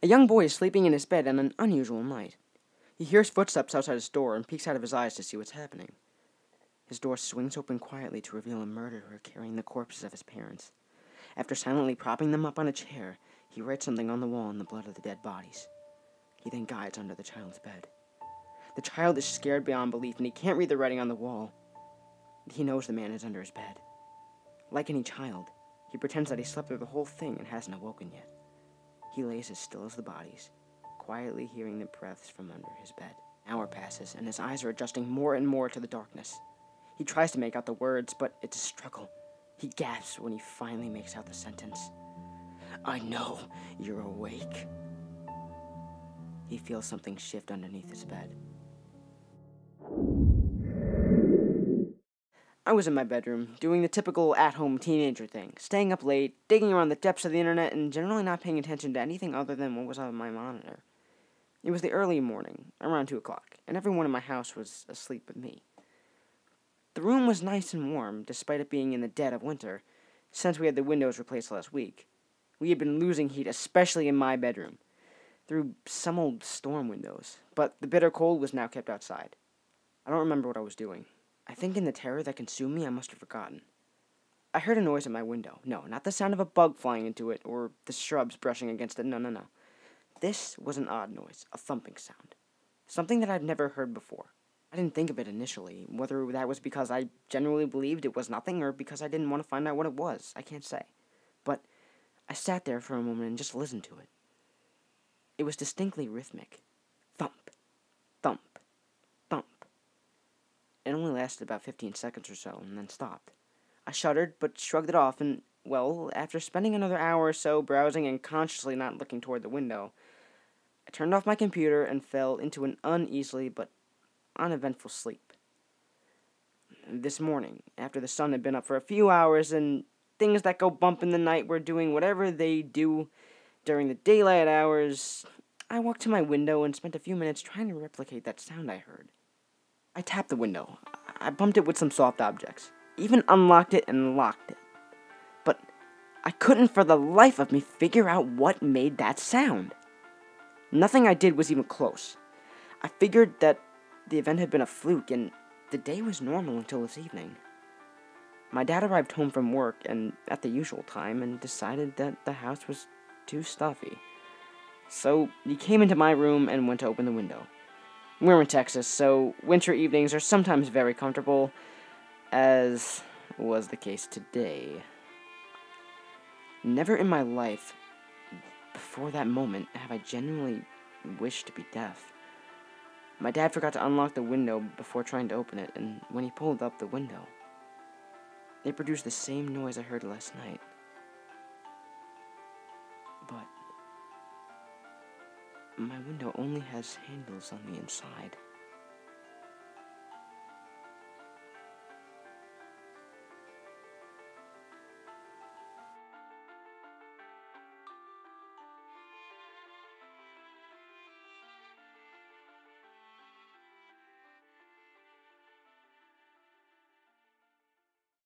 A young boy is sleeping in his bed on an unusual night. He hears footsteps outside his door and peeks out of his eyes to see what's happening. His door swings open quietly to reveal a murderer carrying the corpses of his parents. After silently propping them up on a chair, he writes something on the wall in the blood of the dead bodies. He then guides under the child's bed. The child is scared beyond belief, and he can't read the writing on the wall. He knows the man is under his bed. Like any child, he pretends that he slept through the whole thing and hasn't awoken yet. He lays as still as the bodies, quietly hearing the breaths from under his bed. An hour passes, and his eyes are adjusting more and more to the darkness. He tries to make out the words, but it's a struggle. He gasps when he finally makes out the sentence. "I know you're awake." He feels something shift underneath his bed. I was in my bedroom, doing the typical at-home teenager thing, staying up late, digging around the depths of the internet, and generally not paying attention to anything other than what was on my monitor. It was the early morning, around 2 o'clock, and everyone in my house was asleep but me. The room was nice and warm, despite it being in the dead of winter, since we had the windows replaced last week. We had been losing heat, especially in my bedroom, through some old storm windows, but the bitter cold was now kept outside. I don't remember what I was doing. I think in the terror that consumed me, I must have forgotten. I heard a noise at my window. No, not the sound of a bug flying into it, or the shrubs brushing against it. No. This was an odd noise, a thumping sound. Something that I'd never heard before. I didn't think of it initially, whether that was because I genuinely believed it was nothing, or because I didn't want to find out what it was. I can't say. But I sat there for a moment and just listened to it. It was distinctly rhythmic. Thump, thump, thump. It only lasted about 15 seconds or so, and then stopped. I shuddered, but shrugged it off, and, well, after spending another hour or so browsing and consciously not looking toward the window, I turned off my computer and fell into an uneasy but uneventful sleep. This morning, after the sun had been up for a few hours and things that go bump in the night were doing whatever they do during the daylight hours, I walked to my window and spent a few minutes trying to replicate that sound I heard. I tapped the window. I bumped it with some soft objects, even unlocked it and locked it. But I couldn't for the life of me figure out what made that sound. Nothing I did was even close. I figured that the event had been a fluke, and the day was normal until this evening. My dad arrived home from work and at the usual time and decided that the house was too stuffy. So he came into my room and went to open the window. We're in Texas, so winter evenings are sometimes very comfortable, as was the case today. Never in my life, before that moment, have I genuinely wished to be deaf. My dad forgot to unlock the window before trying to open it, and when he pulled up the window, it produced the same noise I heard last night. But my window only has handles on the inside.